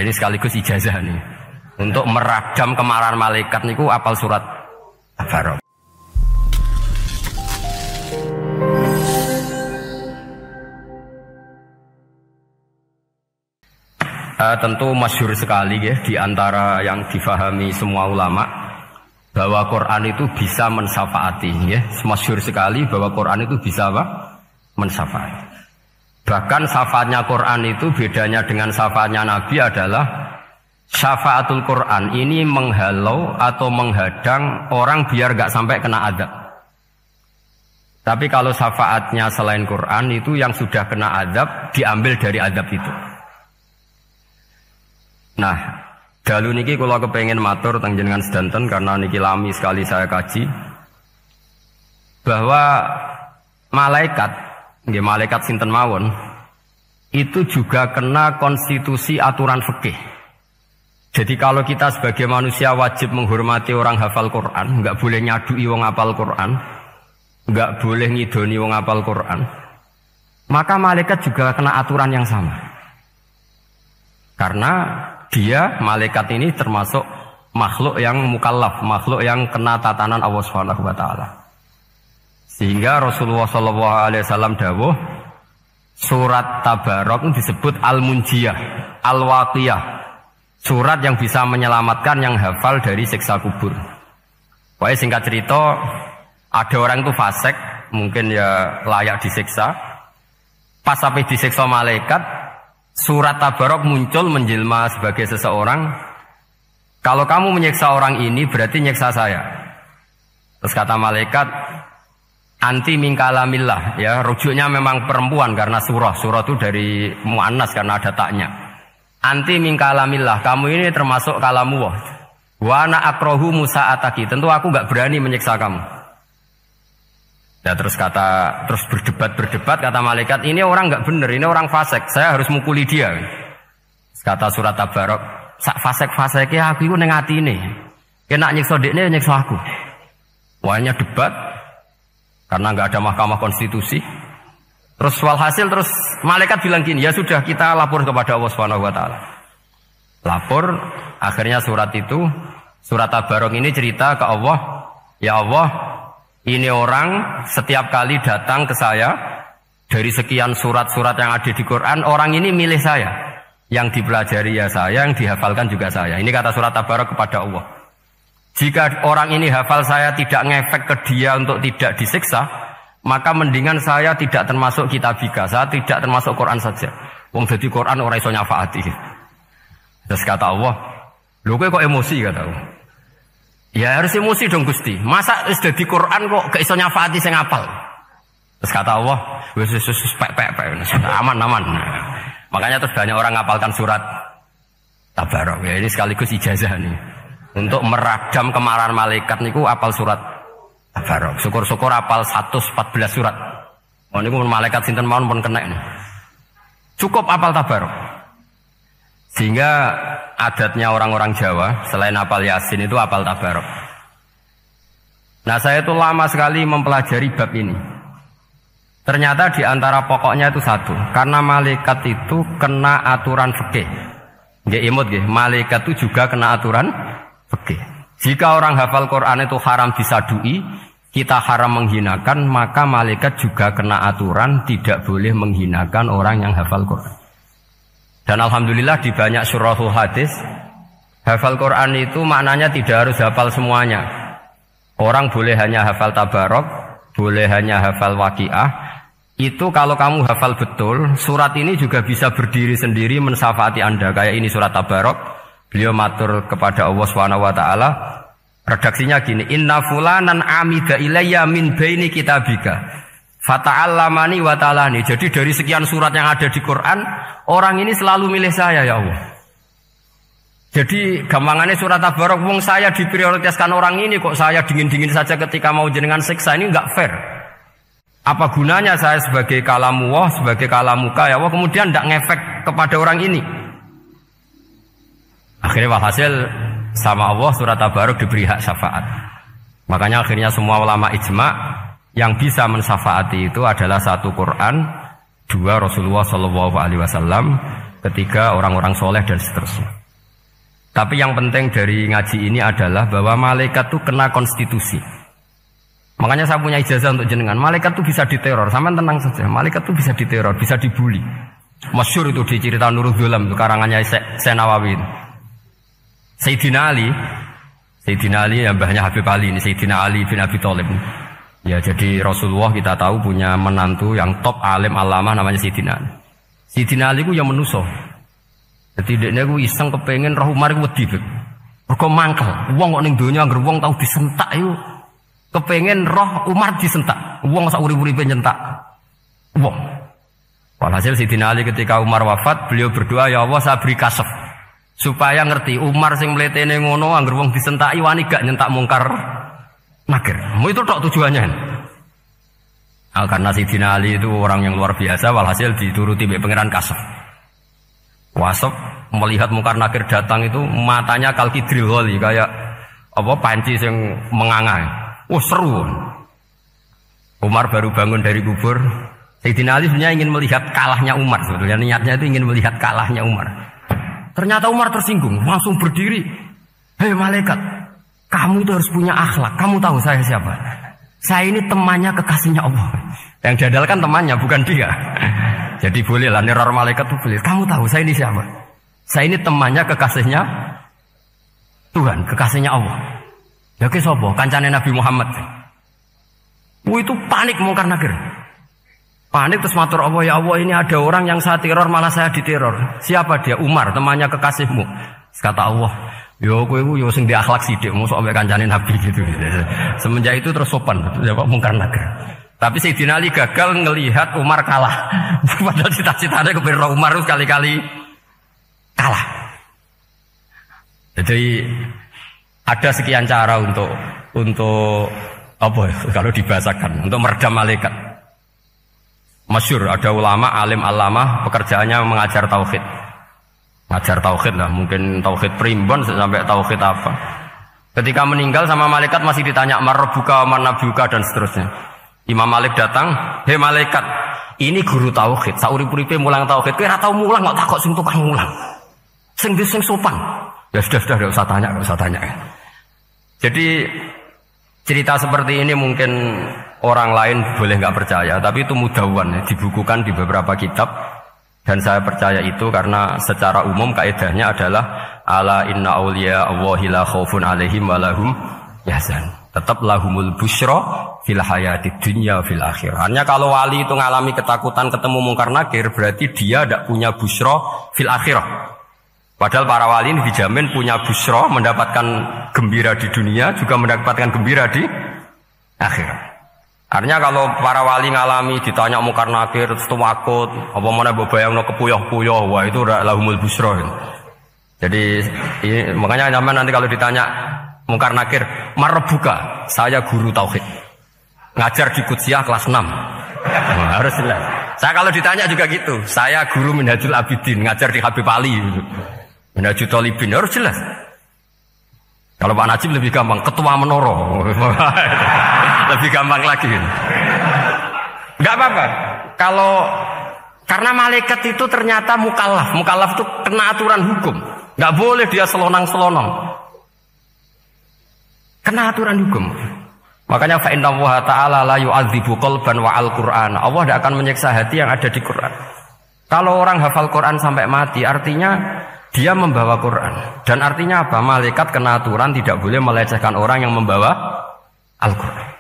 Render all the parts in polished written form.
Ini sekaligus ijazah nih. Untuk meradam kemarahan malaikat niku apal surat Tabarok. Tentu masyhur sekali ya di antara yang difahami semua ulama bahwa Quran itu bisa mensyafaati ya. Masyhur sekali bahwa Quran itu bisa apa? Mensyafaati. Bahkan syafaatnya Quran itu bedanya dengan syafaatnya Nabi adalah syafaatul Quran ini menghalau atau menghadang orang biar gak sampai kena adab. Tapi kalau syafaatnya selain Quran itu yang sudah kena adab diambil dari adab itu. Nah, dalu niki kalau kepengen matur teng jenengan sedanten karena niki lami sekali saya kaji bahwa malaikat, nggih malaikat sinten mawon itu juga kena konstitusi aturan fikih. Jadi kalau kita sebagai manusia wajib menghormati orang hafal Quran, nggak boleh nyadui wong hafal Quran, nggak boleh ngidoni wong hafal Quran, maka malaikat juga kena aturan yang sama. Karena dia, malaikat ini termasuk makhluk yang mukallaf, makhluk yang kena tatanan Allah Subhanahu wa taala. Sehingga Rasulullah sallallahu alaihi wasallam dawuh, surat Tabarok disebut Al-Munjiyah, Al-Waqiyah. Surat yang bisa menyelamatkan yang hafal dari siksa kubur. Pokoknya singkat cerita, ada orang itu fasik, mungkin ya layak disiksa. Pas sampai disiksa malaikat, surat Tabarok muncul menjelma sebagai seseorang. Kalau kamu menyiksa orang ini berarti nyiksa saya. Terus kata malaikat, anti min kalamillah, ya rujuknya memang perempuan karena surah itu dari muannas karena ada taknya. Anti min kalamillah, kamu ini termasuk kalamullah. Wa ana akrahu musa'ataki, tentu aku nggak berani menyiksa kamu. Ya terus berdebat kata malaikat, ini orang nggak bener, ini orang fasik, saya harus mukuli dia. Kata surat Tabarok, sak fasik-fasiknya aku itu neng hati ini, kena nyiksa dekne nyiksa aku. Wahnya debat karena nggak ada mahkamah konstitusi. Terus walhasil terus malaikat bilang gini, ya sudah kita lapor kepada Allah Subhanahu wa taala. Lapor, akhirnya surat Tabarok ini cerita ke Allah, ya Allah, ini orang setiap kali datang ke saya dari sekian surat-surat yang ada di Quran, orang ini milih saya. Yang dipelajari ya saya, yang dihafalkan juga saya. Ini kata surat Tabarok kepada Allah. Jika orang ini hafal saya tidak ngefek ke dia untuk tidak disiksa, maka mendingan saya tidak termasuk kitabika, saya tidak termasuk Quran saja. Wong dadi Quran ora iso nyafaati. Terus kata Allah, lho kowe kok emosi kata Allah. Ya harus emosi dong Gusti. Masa wis dadi Quran kok gak iso nyafaati sing apal. Terus kata Allah, wis pek aman. Makanya terus banyak orang ngapalkan surat Tabarok. Ya ini sekaligus ijazah nih. Untuk meradam kemarahan malaikat niku apal surat Tabarok. Syukur-syukur apal 114 surat. Oh niku malaikat sinten mawon pun kena nih. Cukup apal Tabarok. Sehingga adatnya orang-orang Jawa selain apal Yasin itu apal Tabarok. Nah saya itu lama sekali mempelajari bab ini. Ternyata di antara pokoknya itu satu, karena malaikat itu kena aturan fikih. Nggih imut nggih, malaikat itu juga kena aturan fikih. Jika orang hafal Quran itu haram disadui, kita haram menghinakan, maka malaikat juga kena aturan tidak boleh menghinakan orang yang hafal Quran. Dan alhamdulillah di banyak syurahul hadis, hafal Quran itu maknanya tidak harus hafal semuanya. Orang boleh hanya hafal Tabarok, boleh hanya hafal Waqiah. Itu kalau kamu hafal betul, surat ini juga bisa berdiri sendiri mensyafaati Anda. Kayak ini surat Tabarok, beliau matur kepada Allah Subhanahu wa taala. Redaksinya gini, inna fulanan amida ilayya min baini kitabika fata'allamani wa ta'alani. Jadi dari sekian surat yang ada di Quran, orang ini selalu milih saya ya Allah. Jadi gampangannya surat Tabarok, wong saya diprioritaskan orang ini, kok saya dingin-dingin saja ketika mau jenengan siksa, ini enggak fair. Apa gunanya saya sebagai kalamullah, sebagai kalamuka ya Allah, kemudian tidak ngefek kepada orang ini. Akhirnya walhasil sama Allah surat Tabarok diberi hak syafaat. Makanya akhirnya semua ulama ijma yang bisa mensyafaati itu adalah satu Quran, dua Rasulullah SAW, ketiga orang-orang soleh dan seterusnya. Tapi yang penting dari ngaji ini adalah bahwa malaikat itu kena konstitusi. Makanya saya punya ijazah untuk jenengan. Malaikat itu bisa diteror, sama tenang saja. Malaikat itu bisa diteror, bisa dibully. Masyhur itu di cerita Nurul Dhulam, karangannya Senawawi. Sayyidina Ali yang mbahnya Habib Ali ini, Sayyidina Ali bin Abi Thalib. Ya, jadi Rasulullah kita tahu punya menantu yang top alim alama namanya Sayyidina Ali. Sayyidina Ali ku yang menuso. Jadi dekne ku iseng kepengin roh Umar ku wedi. Mergo mangkel. Wong kok ning donya anggere wong tau disentak iku kepengen roh Umar disentak. Wong sak urip-uripe nyentak. Wong. Walhasil Sayyidina Ali ketika Umar wafat, beliau berdoa, ya Allah saya beri kasef supaya ngerti Umar sing mletene ngono anggere wong disentaki wani gak nyentak mungkar nakir. Mau itu tok tujuannya. Karena Sayyidina Ali itu orang yang luar biasa, walhasil dituruti oleh pangeran kasef. Wasef melihat mungkar nakir datang itu matanya kalkidril ghali kayak apa panci yang menganga. Seru. Umar baru bangun dari kubur. Sayyidina Ali sebenarnya ingin melihat kalahnya Umar sebetulnya, niatnya itu ingin melihat kalahnya Umar. Ternyata Umar tersinggung, langsung berdiri. Hei malaikat, kamu itu harus punya akhlak. Kamu tahu saya siapa? Saya ini temannya kekasihnya Allah. Yang diandalkan temannya bukan dia. Jadi boleh lah neror malaikat itu boleh. Kamu tahu saya ini siapa? Saya ini temannya kekasihnya Tuhan, kekasihnya Allah. Ya ke sopo, kancane Nabi Muhammad. Itu panik mungkar nakir. Panik terus matur Allah, ya Allah ini ada orang yang saya teror malah saya diteror. Siapa dia? Umar, temannya kekasihmu. Kata Allah, yo kowe yo sing di akhlak sithik mosok ambek kancane Nabi gitu. Semenjak itu terus sopan, ya Pak mungkar nakir. Tapi Sayyidina Ali gagal ngelihat Umar kalah. Padahal cita-citanya kepada Umar itu sekali-kali kalah. Jadi ada sekian cara untuk apa kalau dibahasakan untuk meredam malaikat. Masyhur ada ulama alim alama pekerjaannya mengajar tauhid. Ngajar tauhid lah, mungkin tauhid primbon sampai tauhid apa. Ketika meninggal sama malaikat masih ditanya marbuka, manabuka dan seterusnya. Imam Malik datang, hei malaikat, ini guru tauhid, saurip-uripe mulang tauhid, kowe ora tau mulang kok takok sing tukang mulang. Sing sopan. Ya sudah enggak usah tanya. Jadi cerita seperti ini mungkin orang lain boleh nggak percaya, tapi itu mudawwan, dibukukan di beberapa kitab, dan saya percaya itu karena secara umum kaidahnya adalah ala inna auliya Allahi la khaufun alaihim wa lahum yahzan. Tetap lahumul busyra fil hayati dunya fil akhirah. Hanya kalau wali itu ngalami ketakutan ketemu mungkar nakir, berarti dia tidak punya busyra fil akhirah. Padahal para wali ini dijamin punya busyra, mendapatkan gembira di dunia, juga mendapatkan gembira di akhirat. Artinya kalau para wali ngalami ditanya mungkar nakir, terus takut, apa mana bayangno kepuyah-puyah, wah itu lahumul busyra. Jadi makanya zaman nanti kalau ditanya mungkar nakir, marbuka, saya guru tauhid, ngajar di Qudsiyah kelas 6. Harus jelas. Saya kalau ditanya juga gitu, saya guru Minhajul Abidin, ngajar di Habib Ali, Minhajul Thalibin, harus jelas. Kalau Pak Najib lebih gampang, ketua menoro. Lebih gampang lagi. Enggak apa-apa. Kalau karena malaikat itu ternyata mukallaf. Mukallaf itu kena aturan hukum. Enggak boleh dia selonang-selonang. Kena aturan hukum. Makanya fa inna Allah ta'ala la yu'adzibu qalban wa al-Qur'an. Allah tidak akan menyiksa hati yang ada di Quran. Kalau orang hafal Quran sampai mati, artinya dia membawa Quran. Dan artinya apa? Malaikat kena aturan tidak boleh melecehkan orang yang membawa Al-Quran.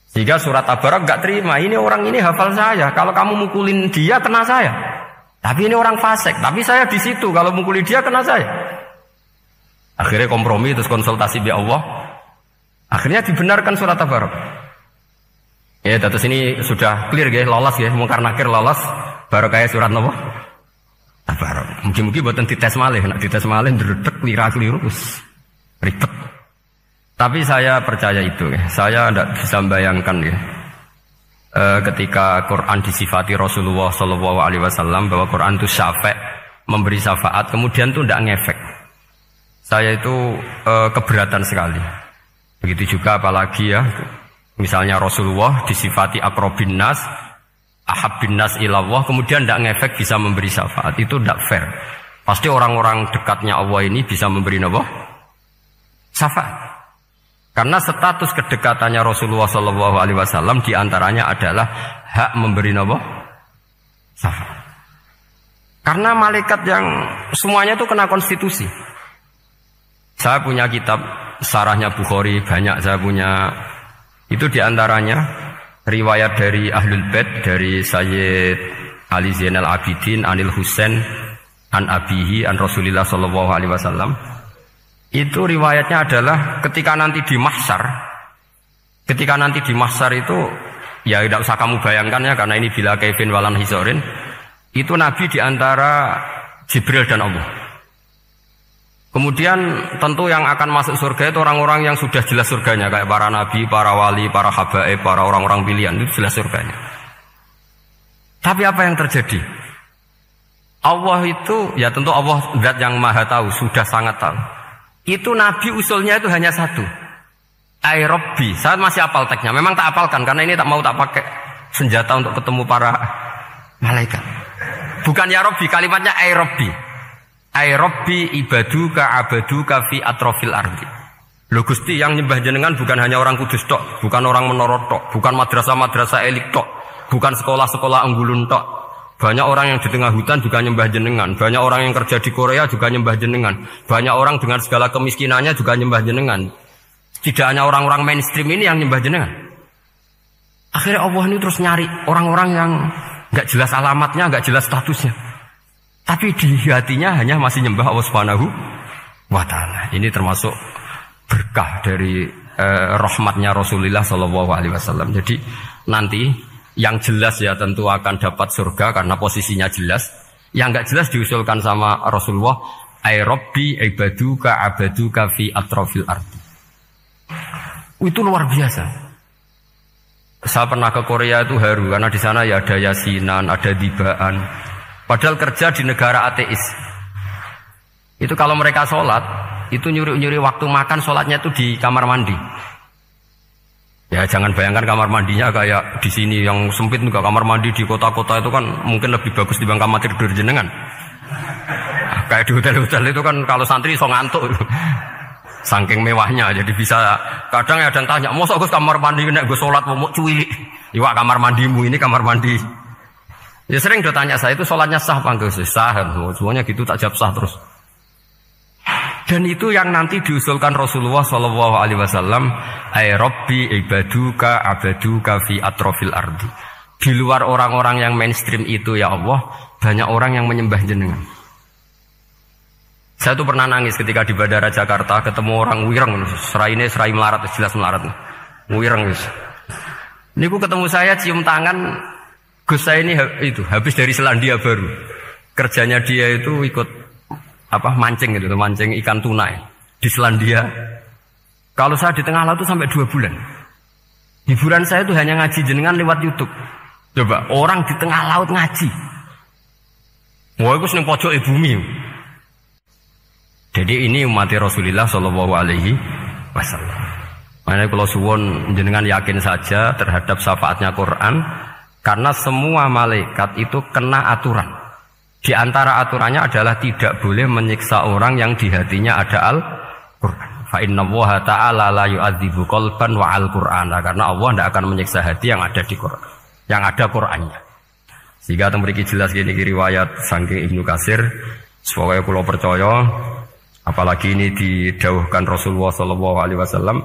Sehingga surat Tabarak gak terima. Ini orang ini hafal saya. Kalau kamu mukulin dia, kena saya. Tapi ini orang fasik. Tapi saya di situ. Kalau mukulin dia, kena saya. Akhirnya kompromi, terus konsultasi bi Allah. Akhirnya dibenarkan surat Tabarak. Ya, terus ini sudah clear ya, lolos ya, mungkar nakir lolos. Baru kayak surat apa? Tabarak. Mungkin-mungkin buatan dites malih, nak dites malih ndredeg keliru ribet. Tapi saya percaya itu ya. Saya tidak bisa membayangkan ya. Ketika Quran disifati Rasulullah SAW bahwa Quran itu syafa', memberi syafaat, kemudian itu tidak ngefek. Saya itu keberatan sekali. Begitu juga apalagi ya, misalnya Rasulullah disifati akrobin nas, ahabbin nas ilallah kemudian tidak ngefek bisa memberi syafaat, itu tidak fair. Pasti orang-orang dekatnya Allah ini bisa memberi apa? Syafaat. Karena status kedekatannya Rasulullah SAW diantaranya adalah hak memberi apa? Syafaat. Karena malaikat yang semuanya itu kena konstitusi. Saya punya kitab syarahnya Bukhari banyak, saya punya itu diantaranya riwayat dari Ahlul Bait dari Sayyid Ali Zainal Abidin Anil Husain an abihi an Rasulillah sallallahu alaihi wasallam. Itu riwayatnya adalah ketika nanti di mahsyar itu ya tidak usah kamu bayangkan ya, karena ini bila kaifin walan hisorin, itu Nabi diantara Jibril dan Allah. Kemudian tentu yang akan masuk surga itu orang-orang yang sudah jelas surganya, kayak para nabi, para wali, para habaib, para orang-orang pilihan, itu jelas surganya. Tapi apa yang terjadi? Allah itu, ya tentu Allah zat yang maha tahu, sudah sangat tahu. Itu Nabi usulnya itu hanya satu. Ai Rabbi. Saya masih hafal teksnya. Memang tak hafalkan karena ini tak mau tak pakai senjata untuk ketemu para malaikat. Bukan ya Rabbi, kalimatnya ai Rabbi. Ai Rabbi ibaduka abaduka fi atrofil ardi. Lho Gusti, yang nyembah jenengan bukan hanya orang Kudus tok, bukan orang Menara tok, bukan madrasah-madrasah elit tok, bukan sekolah-sekolah Anggulun tok. Banyak orang yang di tengah hutan juga nyembah jenengan. Banyak orang yang kerja di Korea juga nyembah jenengan. Banyak orang dengan segala kemiskinannya juga nyembah jenengan. Tidak hanya orang-orang mainstream ini yang nyembah jenengan. Akhirnya Allah ini terus nyari orang-orang yang gak jelas alamatnya, gak jelas statusnya, tapi di hatinya hanya masih nyembah Allah Subhanahu wa ta'ala. Ini termasuk berkah dari rahmatnya Rasulullah SAW. Jadi nanti yang jelas ya tentu akan dapat surga karena posisinya jelas. Yang enggak jelas diusulkan sama Rasulullah, ai Rabbi ibaduka abaduka fi atrofil ardi. Itu luar biasa. Saya pernah ke Korea itu haru karena di sana ya ada yasinan, ada dibaan. Padahal kerja di negara ateis. Itu kalau mereka sholat, itu nyuri-nyuri waktu makan, sholatnya itu di kamar mandi. Ya jangan bayangkan kamar mandinya kayak di sini yang sempit juga. Kamar mandi di kota-kota itu kan mungkin lebih bagus dibanding kamar tidur jenengan. Kayak di hotel-hotel itu kan kalau santri so ngantuk. Saking mewahnya, jadi bisa kadang ada yang tanya, mosok Gus kamar mandi nek gue sholat mau cuili. Iwak kamar mandimu ini kamar mandi. Ya sering do tanya saya itu sholatnya sah apa enggak? Sah, semuanya gitu tak jawab sah terus. Dan itu yang nanti diusulkan Rasulullah Sallallahu Alaihi Wasallam, ai Rabbi ibaduka abaduka fi atrofil ardi. Di luar orang-orang yang mainstream itu ya Allah, banyak orang yang menyembah jenengan. Saya tuh pernah nangis ketika di Bandara Jakarta ketemu orang wireng, serai melarat, jelas melarat, wireng wis. Niku ketemu saya cium tangan, Gus saya ini itu habis dari Selandia Baru, kerjanya dia itu ikut mancing gitu, mancing ikan tuna di Selandia. Kalau saya di tengah laut itu sampai 2 bulan. Hiburan saya itu hanya ngaji jenengan lewat YouTube. Coba orang di tengah laut ngaji. Wah, itu seneng pojok bumi. Jadi ini umat Rasulullah Shallallahu Alaihi Wasallam. Makanya kalau suwon jenengan yakin saja terhadap syafaatnya Quran, karena semua malaikat itu kena aturan. Di antara aturannya adalah tidak boleh menyiksa orang yang di hatinya ada Al-Quran. Fa inna Allaha ta'ala la yu'adzibu qalban wa al-Qur'ana. Karena Allah tidak akan menyiksa hati yang ada di Quran, yang ada Qurannya. Sehingga memiliki jelas gini riwayat saking Ibnu Katsir. Semoga kula percaya, apalagi ini didhawuhkan Rasulullah SAW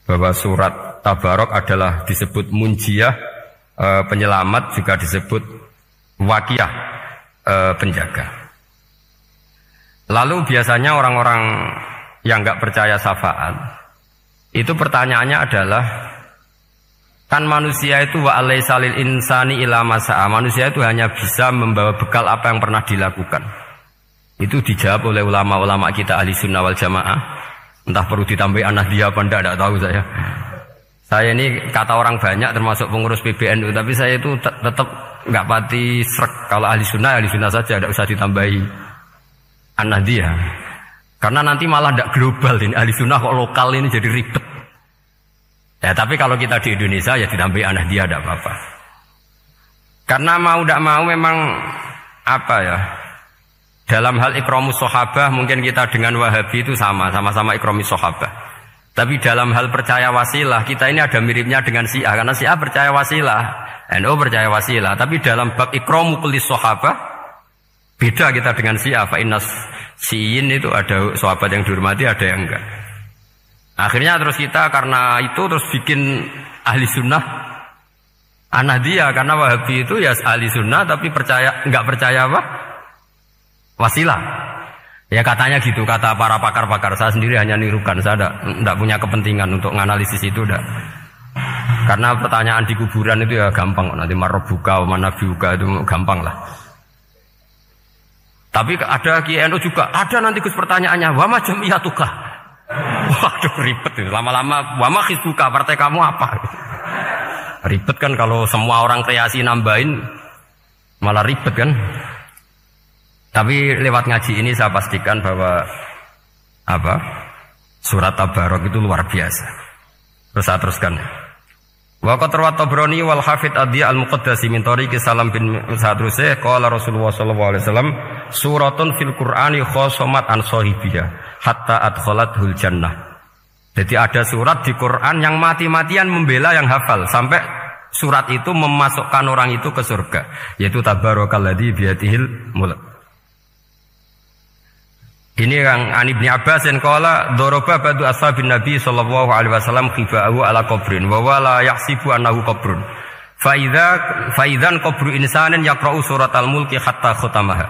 bahwa surat Tabarok adalah disebut munjiyah, penyelamat, juga disebut waqiyah, penjaga. Lalu biasanya orang-orang yang nggak percaya syafaat itu pertanyaannya adalah, kan manusia itu wa alaisalil insani ila masa'a, manusia itu hanya bisa membawa bekal apa yang pernah dilakukan. Itu dijawab oleh ulama-ulama kita ahli sunnah wal jamaah. Entah perlu ditambahi An-Nahdliyah apa enggak tahu saya. Saya ini kata orang banyak termasuk pengurus PBNU, tapi saya itu tetap nggak pati srek. Kalau ahli sunnah saja, tidak usah ditambahi An-Nahdliyah. Karena nanti malah tidak global ini, ahli sunnah kok lokal ini jadi ribet. Ya tapi kalau kita di Indonesia ya ditambahi An-Nahdliyah tidak apa-apa. Karena mau tidak mau memang apa ya, dalam hal ikramus sahabah mungkin kita dengan Wahabi itu sama-sama ikramus sahabah. Tapi dalam hal percaya wasilah kita ini ada miripnya dengan Syiah, karena Syiah percaya wasilah, NU percaya wasilah. Tapi dalam bab ikramu kulli sahabah beda kita dengan Syiah. Fa innas Syiin itu ada sahabat yang dihormati, ada yang enggak. Akhirnya terus kita karena itu terus bikin ahli sunnah An-Nahdiyah, karena Wahabi itu ya ahli sunnah tapi enggak percaya apa? Wasilah. Ya katanya gitu, kata para pakar-pakar. Saya sendiri hanya nirukan, saya enggak punya kepentingan untuk menganalisis itu enggak. Karena pertanyaan di kuburan itu ya gampang, nanti marbuka mana biuka itu gampang lah. Tapi ada KNU juga, ada nanti Gus pertanyaannya, wa ma jam'iyatuka. Waduh ribet itu. Lama-lama wa ma hizbuka, partai kamu apa? Ribet kan kalau semua orang kreasi nambahin malah ribet kan. Tapi lewat ngaji ini saya pastikan bahwa apa? Surat Tabarok itu luar biasa. Terus saya teruskan. Wa qad rawat Tabrani wal Hafidz Adhiya al-Muqaddasi min tariqi Salam bin Sadrusih qala Rasulullah sallallahu alaihi wasallam suratun fil Qur'ani khosomat an sahibiha hatta adkhalathul jannah. Jadi ada surat di Quran yang mati-matian membela yang hafal sampai surat itu memasukkan orang itu ke surga, yaitu tabarakalladzi biyadihil mulk. Ini yang Ani bin Abbas yang qala daraba ba'du ashabin Nabi sallallahu alaihi wasallam khifa'ahu ala qabrin wa wala yahsibu annahu qabrun. Fa idzan qabru insanin yaqra'u suratal mulki hatta khatamaha.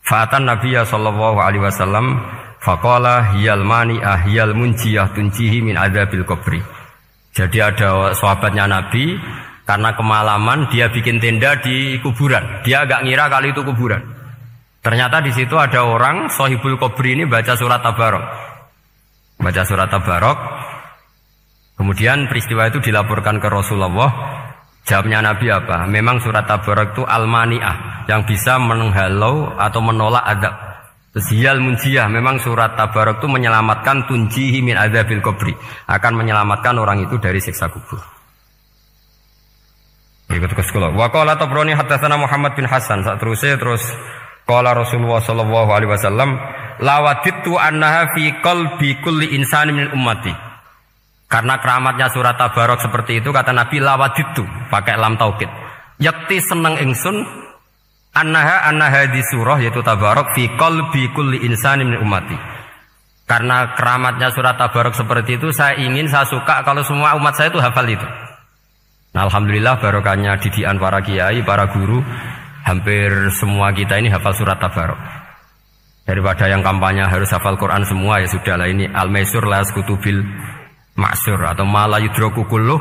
Fa atan Nabiyya sallallahu alaihi wasallam faqala hiyal mani'ah hiyal munjiyah tunjihi min adzabil qabri. Jadi ada sahabatnya Nabi karena kemalaman dia bikin tenda di kuburan. Dia agak ngira kali itu kuburan. Ternyata di situ ada orang Sohibul Qabri ini baca surat Tabarok. Baca surat Tabarok. Kemudian peristiwa itu dilaporkan ke Rasulullah. Jawabnya Nabi apa? Memang surat Tabarok itu al-mani'ah, yang bisa menghalau atau menolak azab. Hiyal munjiyah, memang surat Tabarok itu menyelamatkan tunjihi min adzabil qabri, akan menyelamatkan orang itu dari siksa kubur. Ikut ke sekolah. Wa qala Tabrani haddatsana Muhammad bin Hasan. Terus qala Rasulullah sallallahu alaihi wasallam lawadittu annaha fi qalbi kulli insani min ummati. Karena keramatnya surat Tabarok seperti itu, kata Nabi lawadittu pakai lam taukid. Yakti seneng ingsun annaha di surah yaitu Tabarok fi qalbi kulli insani min ummati. Karena keramatnya surat Tabarok seperti itu, saya suka kalau semua umat saya itu hafal itu. Nah, alhamdulillah barokahnya didikan para kiai, para guru, hampir semua kita ini hafal surat Tabarok. Daripada yang kampanye harus hafal Quran semua, ya sudahlah, ini al-maisur la yasqutubil ma'sur atau ma la yudraku kulluh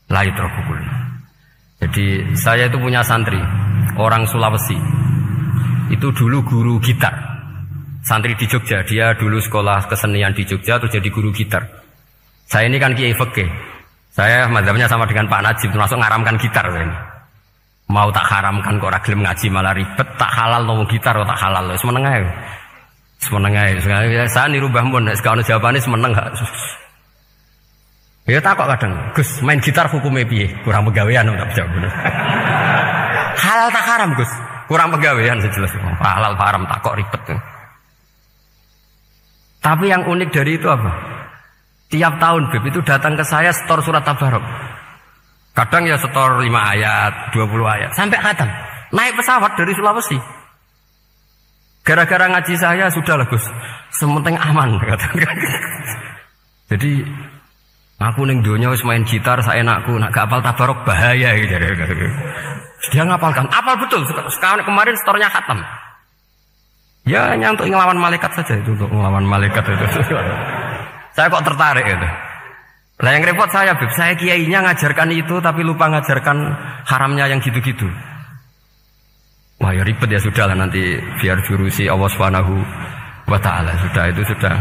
la yudraku kulluh. Jadi saya itu punya santri orang Sulawesi. Itu dulu guru gitar. Santri di Jogja, dia dulu sekolah kesenian di Jogja terus jadi guru gitar. Saya ini kan kiai fikih. Saya madzhabnya sama dengan Pak Najib, termasuk ngaramkan gitar saya ini. Mau tak haramkan kok ora gelem ngaji malah ribet, tak halal nomo gitar kok tak halal. Wis meneng ae. Wis meneng ae. Saya niru Mbah Mun nek sekone jawabane semeneng gak. Ya tak kok kadang, Gus, main gitar hukumnya piye? Kurang pegawean tak jawab bener. Halal tak haram, Gus? Kurang pegawean sejelas. Halal haram tak kok ribet. Tapi yang unik dari itu apa? Tiap tahun Beb itu datang ke saya setor surat Tabarok. Kadang ya setor 5 ayat, 20 ayat, sampai khatam. Naik pesawat dari Sulawesi. Gara-gara ngaji saya, sudahlah Gus, sementing aman. Jadi aku ning donya wis main gitar saenakku, nak gak apal Tabarok bahaya gitu. Dia ngapalkan, apal betul. Sekarang kemarin setornya khatam. Ya hanya untuk ngelawan malaikat saja itu, untuk ngelawan malaikat itu. Saya kok tertarik itu. Lah yang repot saya, Beb, saya kiainya ngajarkan itu tapi lupa ngajarkan haramnya yang gitu-gitu. Wah ya ribet ya, sudahlah nanti biar jurusi Allah Subhanahu wa taala. Sudah itu sudah.